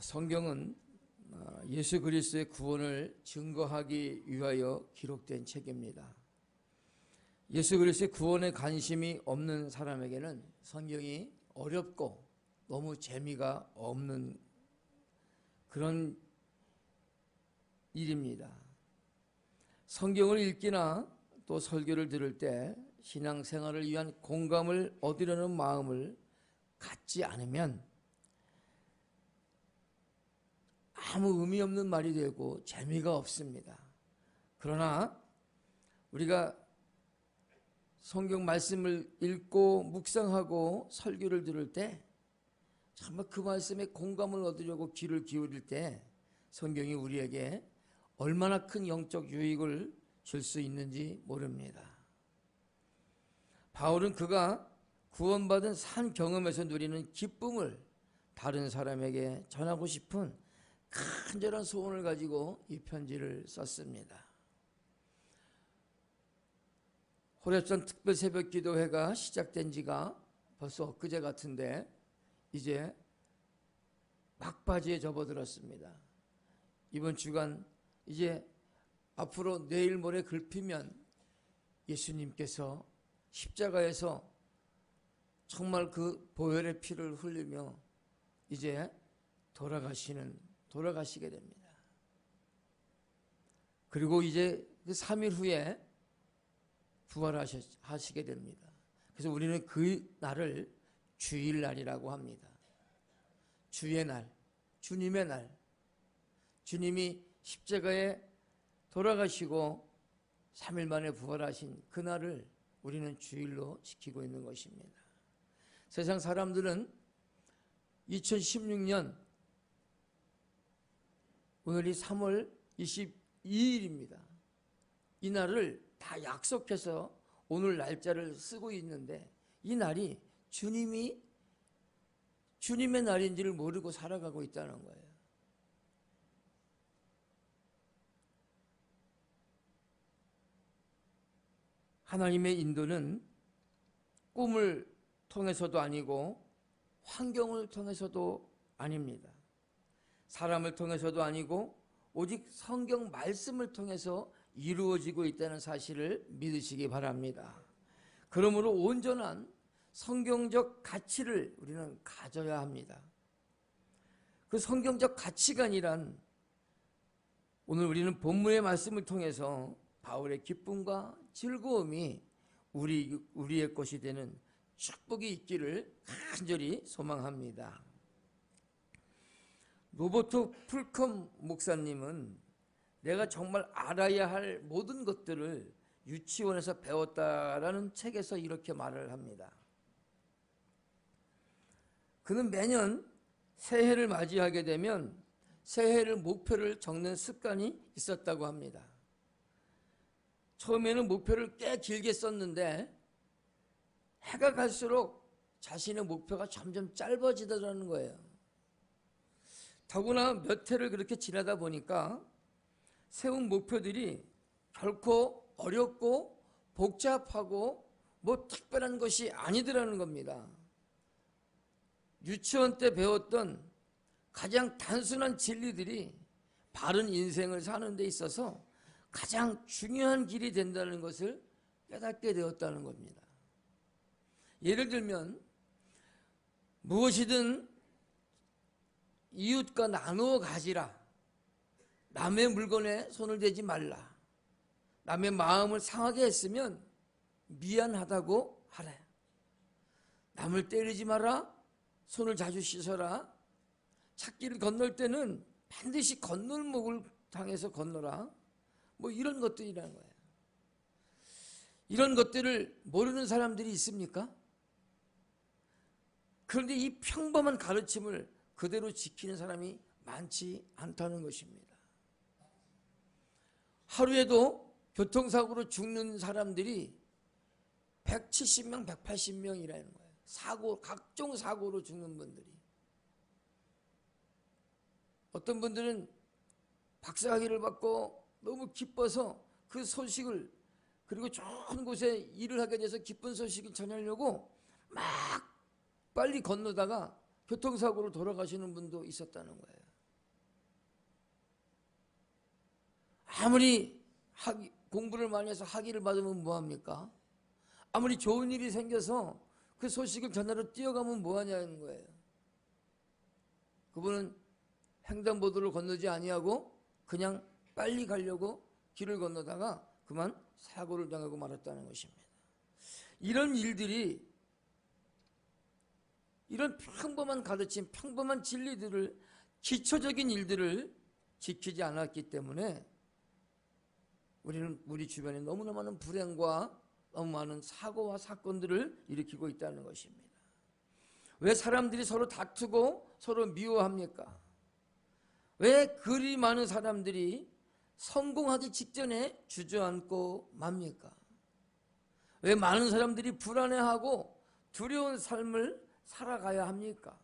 성경은 예수 그리스도의 구원을 증거하기 위하여 기록된 책입니다. 예수 그리스도의 구원에 관심이 없는 사람에게는 성경이 어렵고 너무 재미가 없는 그런 일입니다. 성경을 읽기나 또 설교를 들을 때 신앙생활을 위한 공감을 얻으려는 마음을 갖지 않으면 아무 의미 없는 말이 되고 재미가 없습니다. 그러나 우리가 성경 말씀을 읽고 묵상하고 설교를 들을 때 정말 그 말씀에 공감을 얻으려고 귀를 기울일 때 성경이 우리에게 얼마나 큰 영적 유익을 줄 수 있는지 모릅니다. 바울은 그가 구원받은 산 경험에서 누리는 기쁨을 다른 사람에게 전하고 싶은 간절한 소원을 가지고 이 편지를 썼습니다. 호렙산 특별 새벽 기도회가 시작된 지가 벌써 엊그제 같은데 이제 막바지에 접어들었습니다. 이번 주간 이제 앞으로 내일 모레 글피면 예수님께서 십자가에서 정말 그 보혈의 피를 흘리며 이제 돌아가시게 됩니다. 그리고 이제 그 3일 후에 부활하시게 됩니다. 그래서 우리는 그 날을 주일날이라고 합니다. 주의 날, 주님의 날. 주님이 십자가에 돌아가시고 3일 만에 부활하신 그 날을 우리는 주일로 지키고 있는 것입니다. 세상 사람들은 2016년 오늘이 3월 22일입니다. 이 날을 다 약속해서 오늘 날짜를 쓰고 있는데 이 날이 주님의 날인지를 모르고 살아가고 있다는 거예요. 하나님의 인도는 꿈을 통해서도 아니고 환경을 통해서도 아닙니다. 사람을 통해서도 아니고 오직 성경 말씀을 통해서 이루어지고 있다는 사실을 믿으시기 바랍니다. 그러므로 온전한 성경적 가치를 우리는 가져야 합니다. 그 성경적 가치관이란 오늘 우리는 본문의 말씀을 통해서 바울의 기쁨과 즐거움이 우리의 것이 되는 축복이 있기를 간절히 소망합니다. 로버트 풀컴 목사님은 내가 정말 알아야 할 모든 것들을 유치원에서 배웠다라는 책에서 이렇게 말을 합니다. 그는 매년 새해를 맞이하게 되면 새해를 목표를 적는 습관이 있었다고 합니다. 처음에는 목표를 꽤 길게 썼는데 해가 갈수록 자신의 목표가 점점 짧아지더라는 거예요. 더구나 몇 해를 그렇게 지나다 보니까 세운 목표들이 결코 어렵고 복잡하고 뭐 특별한 것이 아니더라는 겁니다. 유치원 때 배웠던 가장 단순한 진리들이 바른 인생을 사는 데 있어서 가장 중요한 길이 된다는 것을 깨닫게 되었다는 겁니다. 예를 들면 무엇이든 이웃과 나누어 가지라. 남의 물건에 손을 대지 말라. 남의 마음을 상하게 했으면 미안하다고 하라. 남을 때리지 마라. 손을 자주 씻어라. 찾기를 건널 때는 반드시 건널목을 당해서 건너라. 뭐 이런 것들이라는 거예요. 이런 것들을 모르는 사람들이 있습니까? 그런데 이 평범한 가르침을 그대로 지키는 사람이 많지 않다는 것입니다. 하루에도 교통사고로 죽는 사람들이 170명, 180명이라는 거예요. 각종 사고로 죽는 분들이. 어떤 분들은 박사학위를 받고 너무 기뻐서 그 소식을, 그리고 좋은 곳에 일을 하게 돼서 기쁜 소식을 전하려고 막 빨리 건너다가 교통사고로 돌아가시는 분도 있었다는 거예요. 아무리 공부를 많이 해서 학위를 받으면 뭐합니까? 아무리 좋은 일이 생겨서 그 소식을 전하러 뛰어가면 뭐하냐는 거예요. 그분은 횡단보도를 건너지 아니하고 그냥 빨리 가려고 길을 건너다가 그만 사고를 당하고 말았다는 것입니다. 이런 일들이, 이런 평범한 가르침, 평범한 진리들을, 기초적인 일들을 지키지 않았기 때문에 우리는 우리 주변에 너무나 많은 불행과 너무 많은 사고와 사건들을 일으키고 있다는 것입니다. 왜 사람들이 서로 다투고 서로 미워합니까? 왜 그리 많은 사람들이 성공하기 직전에 주저앉고 맙니까? 왜 많은 사람들이 불안해하고 두려운 삶을 살아가야 합니까?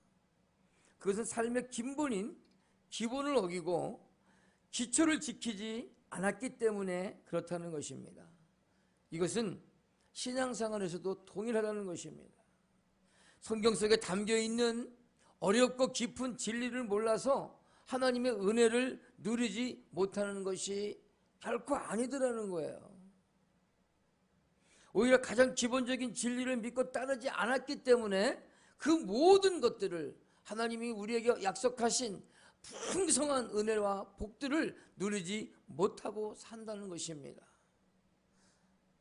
그것은 삶의 기본인 기본을 어기고 기초를 지키지 않았기 때문에 그렇다는 것입니다. 이것은 신앙생활에서도 동일하다는 것입니다. 성경 속에 담겨있는 어렵고 깊은 진리를 몰라서 하나님의 은혜를 누리지 못하는 것이 결코 아니더라는 거예요. 오히려 가장 기본적인 진리를 믿고 따르지 않았기 때문에 그 모든 것들을 하나님이 우리에게 약속하신 풍성한 은혜와 복들을 누리지 못하고 산다는 것입니다.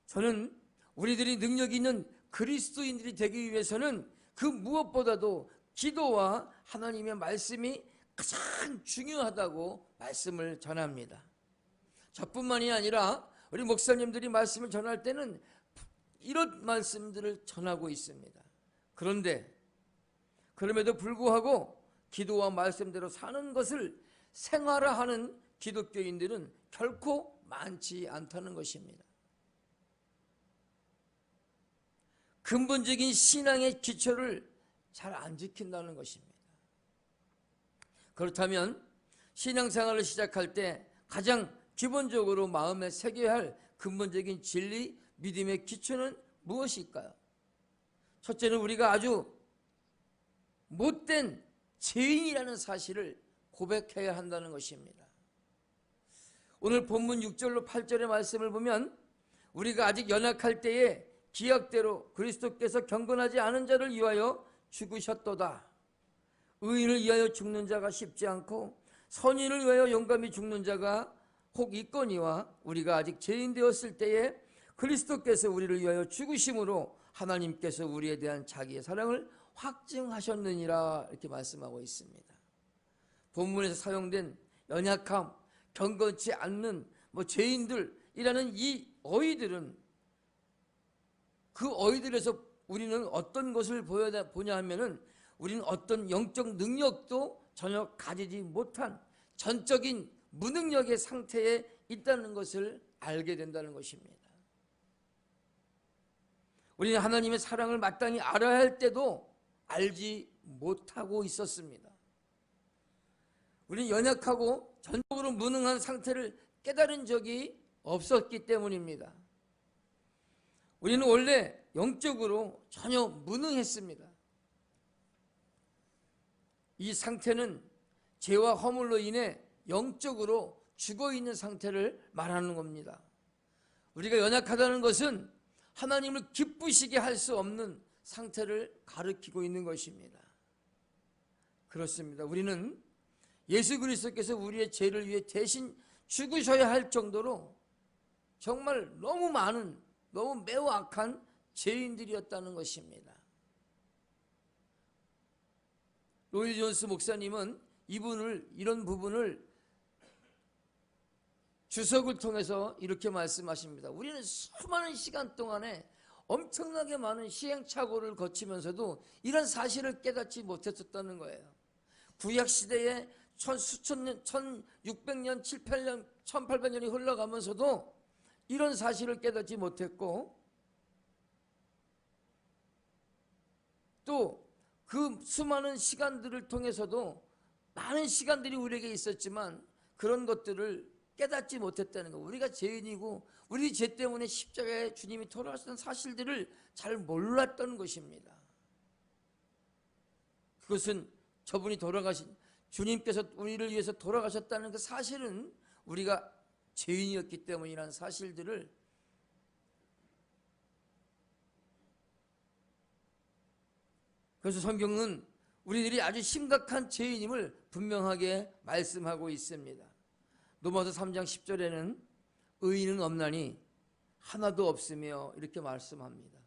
저는 우리들이 능력 있는 그리스도인들이 되기 위해서는 그 무엇보다도 기도와 하나님의 말씀이 가장 중요하다고 말씀을 전합니다. 저뿐만이 아니라 우리 목사님들이 말씀을 전할 때는 이런 말씀들을 전하고 있습니다. 그런데 그럼에도 불구하고 기도와 말씀대로 사는 것을 생활화하는 기독교인들은 결코 많지 않다는 것입니다. 근본적인 신앙의 기초를 잘 안 지킨다는 것입니다. 그렇다면 신앙생활을 시작할 때 가장 기본적으로 마음에 새겨야 할 근본적인 진리, 믿음의 기초는 무엇일까요? 첫째는 우리가 아주 못된 죄인이라는 사실을 고백해야 한다는 것입니다. 오늘 본문 6절로 8절의 말씀을 보면 우리가 아직 연약할 때에 기약대로 그리스도께서 경건하지 않은 자를 위하여 죽으셨도다. 의인을 위하여 죽는 자가 쉽지 않고 선인을 위하여 용감히 죽는 자가 혹 있거니와 우리가 아직 죄인 되었을 때에 그리스도께서 우리를 위하여 죽으심으로 하나님께서 우리에 대한 자기의 사랑을 확증하셨느니라 이렇게 말씀하고 있습니다. 본문에서 사용된 연약함, 경건치 않는 죄인들이라는 이 어휘들은 그 어휘들에서 우리는 어떤 것을 보냐 하면은 우리는 어떤 영적 능력도 전혀 가지지 못한 전적인 무능력의 상태에 있다는 것을 알게 된다는 것입니다. 우리는 하나님의 사랑을 마땅히 알아야 할 때도 알지 못하고 있었습니다. 우리는 연약하고 전적으로 무능한 상태를 깨달은 적이 없었기 때문입니다. 우리는 원래 영적으로 전혀 무능했습니다. 이 상태는 죄와 허물로 인해 영적으로 죽어있는 상태를 말하는 겁니다. 우리가 연약하다는 것은 하나님을 기쁘시게 할 수 없는 상태를 가리키고 있는 것입니다. 그렇습니다. 우리는 예수 그리스도께서 우리의 죄를 위해 대신 죽으셔야 할 정도로 정말 너무 많은, 너무 매우 악한 죄인들이었다는 것입니다. 로이 존스 목사님은 이런 부분을 주석을 통해서 이렇게 말씀하십니다. 우리는 수많은 시간 동안에 엄청나게 많은 시행착오를 거치면서도 이런 사실을 깨닫지 못했었다는 거예요. 구약시대에 수천 년, 1600년, 700년, 1800년이 흘러가면서도 이런 사실을 깨닫지 못했고 또 그 수많은 시간들을 통해서도 많은 시간들이 우리에게 있었지만 그런 것들을 깨닫지 못했다는 거. 우리가 죄인이고 우리 죄 때문에 십자가에 주님이 돌아가셨다는 사실들을 잘 몰랐던 것입니다. 그것은 저분이 주님께서 우리를 위해서 돌아가셨다는 그 사실은 우리가 죄인이었기 때문이라는 사실들을 그래서 성경은 우리들이 아주 심각한 죄인임을 분명하게 말씀하고 있습니다. 로마서 3장 10절에는 의인은 없나니 하나도 없으며 이렇게 말씀합니다.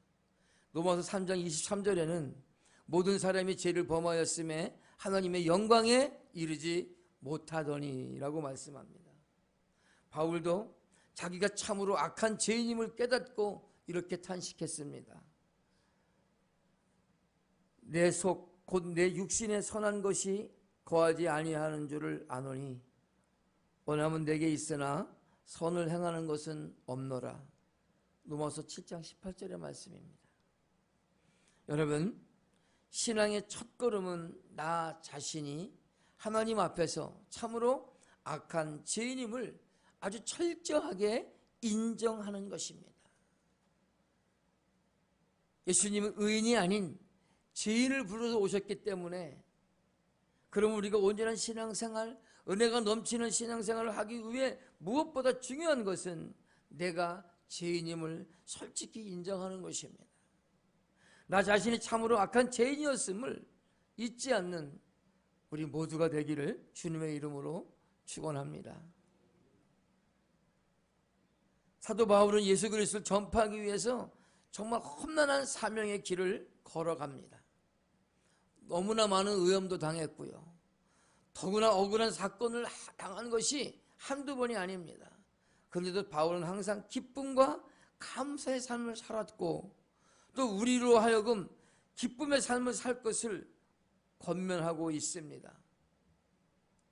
로마서 3장 23절에는 모든 사람이 죄를 범하였음에 하나님의 영광에 이르지 못하더니라고 말씀합니다. 바울도 자기가 참으로 악한 죄인임을 깨닫고 이렇게 탄식했습니다. 내 속 곧 내 육신에 선한 것이 거하지 아니하는 줄을 아노니 원함은 내게 있으나 선을 행하는 것은 없노라. 로마서 7장 18절의 말씀입니다. 여러분, 신앙의 첫걸음은 나 자신이 하나님 앞에서 참으로 악한 죄인임을 아주 철저하게 인정하는 것입니다. 예수님은 의인이 아닌 죄인을 불러서 오셨기 때문에 그럼 우리가 온전한 신앙생활, 은혜가 넘치는 신앙생활을 하기 위해 무엇보다 중요한 것은 내가 죄인임을 솔직히 인정하는 것입니다. 나 자신이 참으로 악한 죄인이었음을 잊지 않는 우리 모두가 되기를 주님의 이름으로 축원합니다. 사도 바울은 예수 그리스도를 전파하기 위해서 정말 험난한 사명의 길을 걸어갑니다. 너무나 많은 위험도 당했고요. 더구나 억울한 사건을 당한 것이 한두 번이 아닙니다. 그런데도 바울은 항상 기쁨과 감사의 삶을 살았고 또 우리로 하여금 기쁨의 삶을 살 것을 권면하고 있습니다.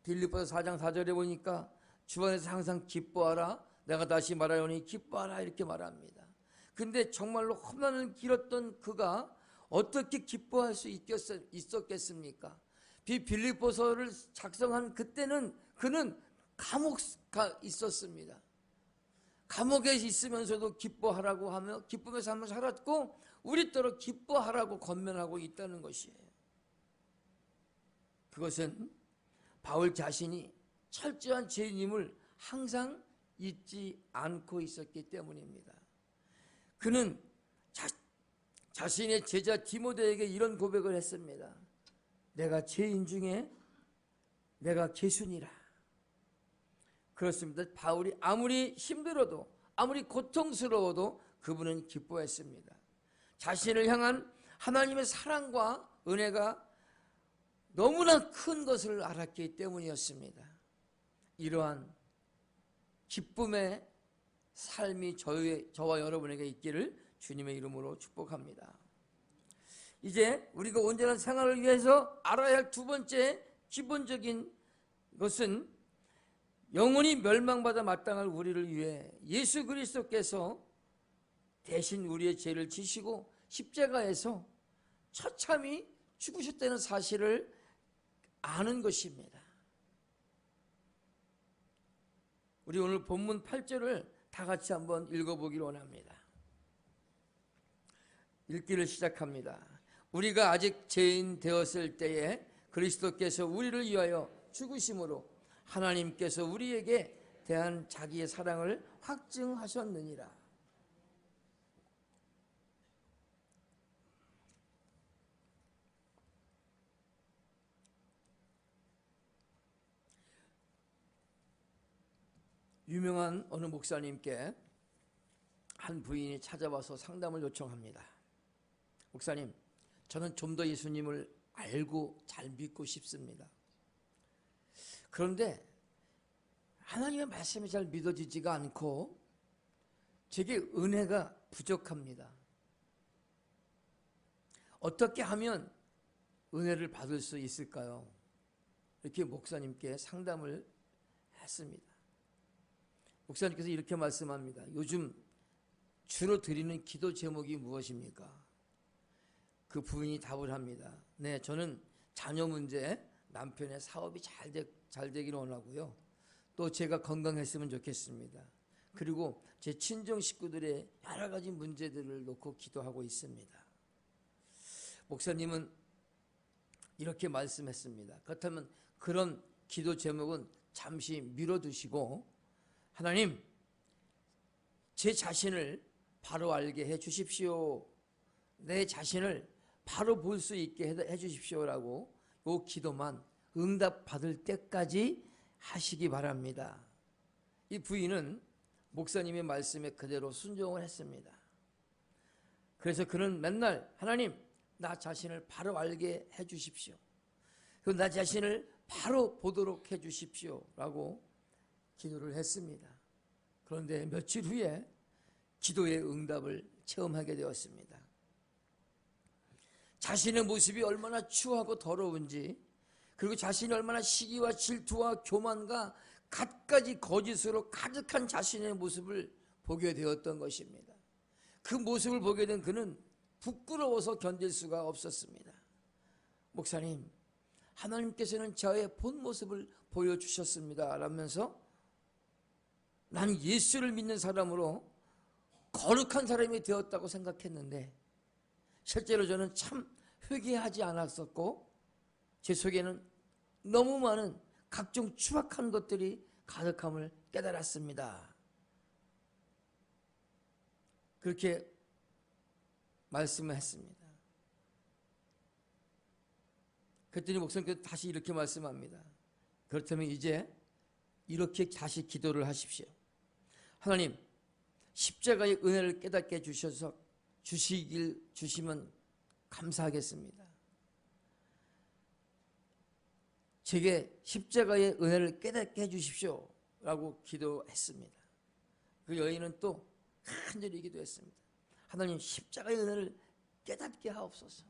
빌립보서 4장 4절에 보니까 주 안에서 항상 기뻐하라. 내가 다시 말하오니 기뻐하라 이렇게 말합니다. 근데 정말로 험난을 길었던 그가 어떻게 기뻐할 수 있었겠습니까? 빌립보서를 작성한 그때는 그는 감옥에 있었습니다. 감옥에 있으면서도 기뻐하라고 하며 기쁨의 삶을 살았고 우리더러 기뻐하라고 권면하고 있다는 것이에요. 그것은 바울 자신이 철저한 죄인임을 항상 잊지 않고 있었기 때문입니다. 그는 자신의 제자 디모데에게 이런 고백을 했습니다. 내가 죄인 중에 내가 개순이라. 그렇습니다. 바울이 아무리 힘들어도 아무리 고통스러워도 그분은 기뻐했습니다. 자신을 향한 하나님의 사랑과 은혜가 너무나 큰 것을 알았기 때문이었습니다. 이러한 기쁨의 삶이 저와 여러분에게 있기를 주님의 이름으로 축복합니다. 이제 우리가 온전한 생활을 위해서 알아야 할 두 번째 기본적인 것은 영원히 멸망받아 마땅할 우리를 위해 예수 그리스도께서 대신 우리의 죄를 지시고 십자가에서 처참히 죽으셨다는 사실을 아는 것입니다. 우리 오늘 본문 8절을 다 같이 한번 읽어보기를 원합니다. 읽기를 시작합니다. 우리가 아직 죄인 되었을 때에 그리스도께서 우리를 위하여 죽으심으로 하나님께서 우리에게 대한 자기의 사랑을 확증하셨느니라. 유명한 어느 목사님께 한 부인이 찾아와서 상담을 요청합니다. 목사님, 저는 좀 더 예수님을 알고 잘 믿고 싶습니다. 그런데 하나님의 말씀이 잘 믿어지지가 않고 제게 은혜가 부족합니다. 어떻게 하면 은혜를 받을 수 있을까요? 이렇게 목사님께 상담을 했습니다. 목사님께서 이렇게 말씀합니다. 요즘 주로 드리는 기도 제목이 무엇입니까? 그 부인이 답을 합니다. 네, 저는 자녀 문제, 남편의 사업이 잘 되기를 원하고요. 또 제가 건강했으면 좋겠습니다. 그리고 제 친정 식구들의 여러 가지 문제들을 놓고 기도하고 있습니다. 목사님은 이렇게 말씀했습니다. 그렇다면 그런 기도 제목은 잠시 미뤄두시고, 하나님, 제 자신을 바로 알게 해 주십시오. 내 자신을 바로 볼 수 있게 해 주십시오라고 이 기도만 응답받을 때까지 하시기 바랍니다. 이 부인은 목사님의 말씀에 그대로 순종을 했습니다. 그래서 그는 맨날 하나님, 나 자신을 바로 알게 해 주십시오. 그리고 나 자신을 바로 보도록 해 주십시오 라고 기도를 했습니다. 그런데 며칠 후에 기도의 응답을 체험하게 되었습니다. 자신의 모습이 얼마나 추하고 더러운지, 그리고 자신이 얼마나 시기와 질투와 교만과 갖가지 거짓으로 가득한 자신의 모습을 보게 되었던 것입니다. 그 모습을 보게 된 그는 부끄러워서 견딜 수가 없었습니다. 목사님, 하나님께서는 저의 본 모습을 보여주셨습니다 라면서 난 예수를 믿는 사람으로 거룩한 사람이 되었다고 생각했는데 실제로 저는 참 회개하지 않았었고 제 속에는 너무 많은 각종 추악한 것들이 가득함을 깨달았습니다. 그렇게 말씀을 했습니다. 그랬더니 목사님께서 다시 이렇게 말씀합니다. 그렇다면 이제 이렇게 다시 기도를 하십시오. 하나님, 십자가의 은혜를 깨닫게 주시면 감사하겠습니다. 제게 십자가의 은혜를 깨닫게 해주십시오 라고 기도했습니다. 그 여인은 또 간절히 기도했습니다. 하나님, 십자가의 은혜를 깨닫게 하옵소서.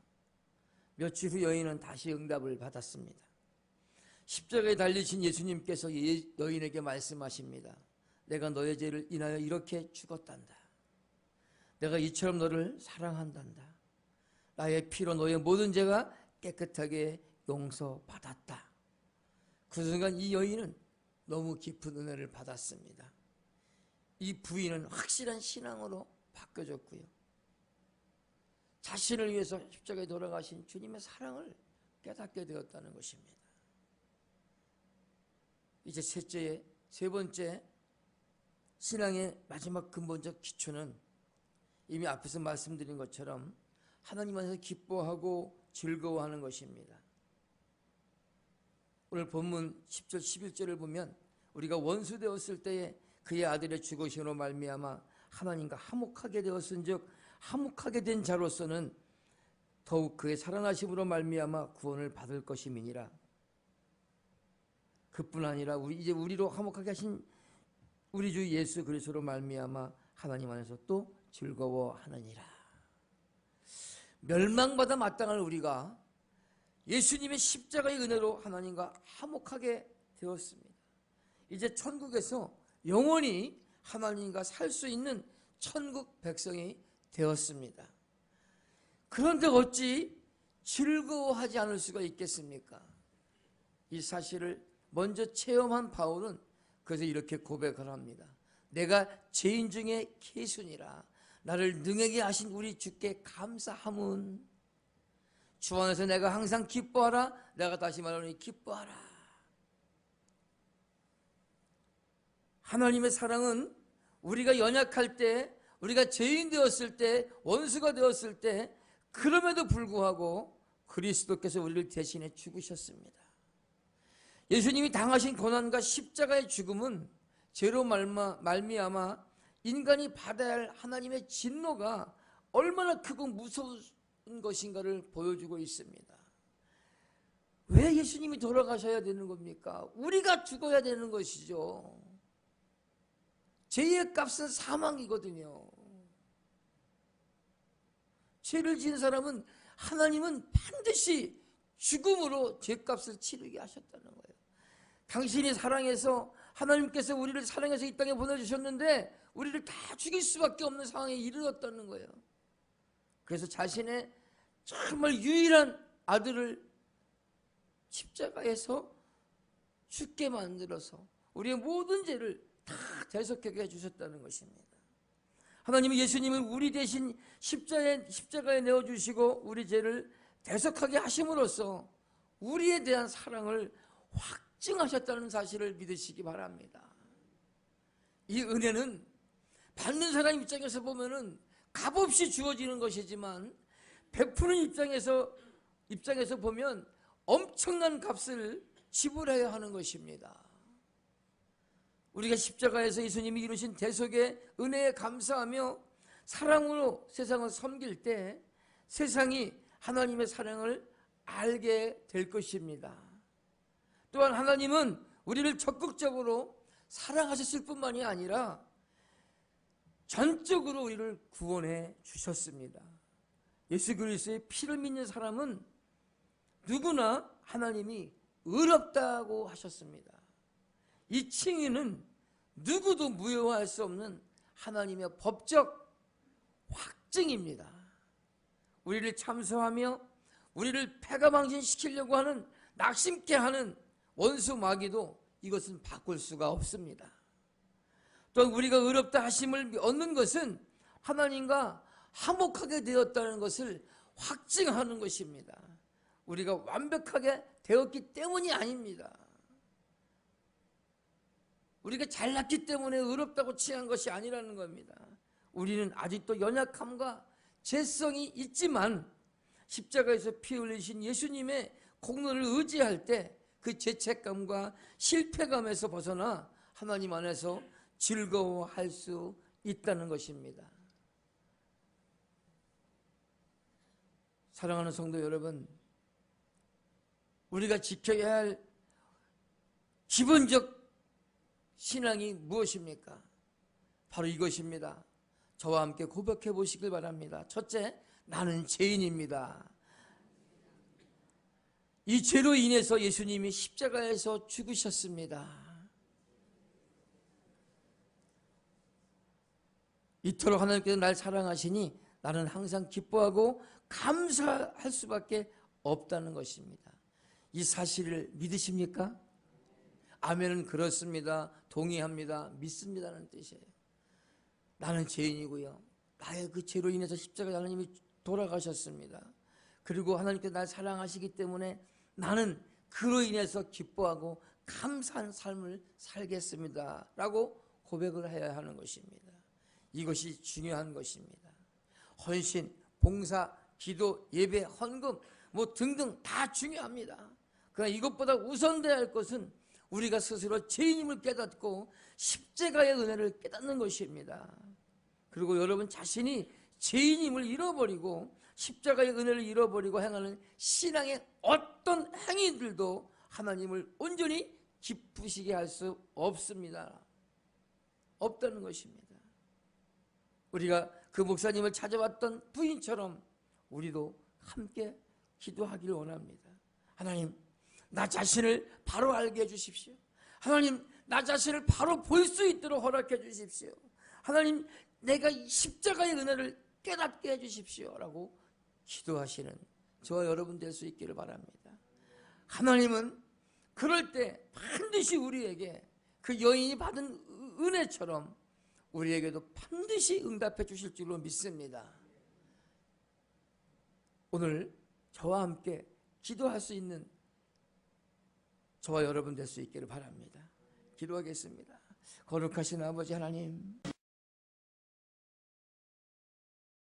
며칠 후 여인은 다시 응답을 받았습니다. 십자가에 달리신 예수님께서 여인에게 말씀하십니다. 내가 너의 죄를 인하여 이렇게 죽었단다. 내가 이처럼 너를 사랑한단다. 나의 피로 너의 모든 죄가 깨끗하게 용서받았다. 그 순간 이 여인은 너무 깊은 은혜를 받았습니다. 이 부인은 확실한 신앙으로 바뀌어졌고요. 자신을 위해서 십자가에 돌아가신 주님의 사랑을 깨닫게 되었다는 것입니다. 이제 세 번째 신앙의 마지막 근본적 기초는 이미 앞에서 말씀드린 것처럼 하나님 안에서 기뻐하고 즐거워하는 것입니다. 오늘 본문 10절 11절을 보면 우리가 원수 되었을 때에 그의 아들의 죽으심으로 말미암아 하나님과 화목하게 되었은즉 화목하게 된 자로서는 더욱 그의 살아나심으로 말미암아 구원을 받을 것임이니라. 그뿐 아니라 이제 우리로 화목하게 하신 우리 주 예수 그리스도로 말미암아 하나님 안에서 또 즐거워하느니라. 멸망받아 마땅할 우리가 예수님의 십자가의 은혜로 하나님과 화목하게 되었습니다. 이제 천국에서 영원히 하나님과 살 수 있는 천국 백성이 되었습니다. 그런데 어찌 즐거워하지 않을 수가 있겠습니까? 이 사실을 먼저 체험한 바울은 그래서 이렇게 고백을 합니다. 내가 죄인 중에 개순이라 나를 능하게 하신 우리 주께 감사함은 주 안에서 내가 항상 기뻐하라. 내가 다시 말하노니 기뻐하라. 하나님의 사랑은 우리가 연약할 때, 우리가 죄인 되었을 때, 원수가 되었을 때, 그럼에도 불구하고 그리스도께서 우리를 대신해 죽으셨습니다. 예수님이 당하신 고난과 십자가의 죽음은 죄로 말미암아 인간이 받아야 할 하나님의 진노가 얼마나 크고 무서운 것인가를 보여주고 있습니다. 왜 예수님이 돌아가셔야 되는 겁니까? 우리가 죽어야 되는 것이죠. 죄의 값은 사망이거든요. 죄를 지은 사람은 하나님은 반드시 죽음으로 죄값을 치르게 하셨다는 거예요. 당신이 사랑해서 하나님께서 우리를 사랑해서 이 땅에 보내주셨는데 우리를 다 죽일 수밖에 없는 상황에 이르렀다는 거예요. 그래서 자신의 정말 유일한 아들을 십자가에서 죽게 만들어서 우리의 모든 죄를 다 대속하게 해주셨다는 것입니다. 하나님은 예수님을 우리 대신 십자가에 내어주시고 우리 죄를 대속하게 하심으로써 우리에 대한 사랑을 확증하셨다는 사실을 믿으시기 바랍니다. 이 은혜는 받는 사람 입장에서 보면은 값없이 주어지는 것이지만 베푸는 입장에서 보면 엄청난 값을 지불해야 하는 것입니다. 우리가 십자가에서 예수님이 이루신 대속의 은혜에 감사하며 사랑으로 세상을 섬길 때 세상이 하나님의 사랑을 알게 될 것입니다. 또한 하나님은 우리를 적극적으로 사랑하셨을 뿐만이 아니라 전적으로 우리를 구원해 주셨습니다. 예수 그리스도의 피를 믿는 사람은 누구나 하나님이 의롭다고 하셨습니다. 이 칭의는 누구도 무효화할 수 없는 하나님의 법적 확증입니다. 우리를 참소하며 우리를 패가망신시키려고 하는 낙심케 하는 원수 마귀도 이것은 바꿀 수가 없습니다. 또한 우리가 의롭다 하심을 얻는 것은 하나님과 화목하게 되었다는 것을 확증하는 것입니다. 우리가 완벽하게 되었기 때문이 아닙니다. 우리가 잘났기 때문에 의롭다고 칭한 것이 아니라는 겁니다. 우리는 아직도 연약함과 죄성이 있지만 십자가에서 피 흘리신 예수님의 공로를 의지할 때 그 죄책감과 실패감에서 벗어나 하나님 안에서 즐거워할 수 있다는 것입니다. 사랑하는 성도 여러분, 우리가 지켜야 할 기본적 신앙이 무엇입니까? 바로 이것입니다. 저와 함께 고백해 보시길 바랍니다. 첫째, 나는 죄인입니다. 이 죄로 인해서 예수님이 십자가에서 죽으셨습니다. 이토록 하나님께서 날 사랑하시니 나는 항상 기뻐하고 감사할 수밖에 없다는 것입니다. 이 사실을 믿으십니까? 아멘은 그렇습니다. 동의합니다. 믿습니다는 뜻이에요. 나는 죄인이고요. 나의 그 죄로 인해서 십자가에 하나님이 돌아가셨습니다. 그리고 하나님께서 날 사랑하시기 때문에 나는 그로 인해서 기뻐하고 감사한 삶을 살겠습니다. 라고 고백을 해야 하는 것입니다. 이것이 중요한 것입니다. 헌신, 봉사, 기도, 예배, 헌금 뭐 등등 다 중요합니다. 그러나 이것보다 우선돼야 할 것은 우리가 스스로 죄인임을 깨닫고 십자가의 은혜를 깨닫는 것입니다. 그리고 여러분 자신이 죄인임을 잃어버리고 십자가의 은혜를 잃어버리고 행하는 신앙의 어떤 행위들도 하나님을 온전히 기쁘시게 할 수 없습니다. 없다는 것입니다. 우리가 그 목사님을 찾아왔던 부인처럼 우리도 함께 기도하기를 원합니다. 하나님, 나 자신을 바로 알게 해주십시오. 하나님, 나 자신을 바로 볼 수 있도록 허락해 주십시오. 하나님, 내가 십자가의 은혜를 깨닫게 해주십시오. 라고 기도하시는 저와 여러분 될 수 있기를 바랍니다. 하나님은 그럴 때 반드시 우리에게 그 여인이 받은 은혜처럼 우리에게도 반드시 응답해 주실 줄로 믿습니다. 오늘 저와 함께 기도할 수 있는 저와 여러분 될 수 있기를 바랍니다. 기도하겠습니다. 거룩하신 아버지 하나님,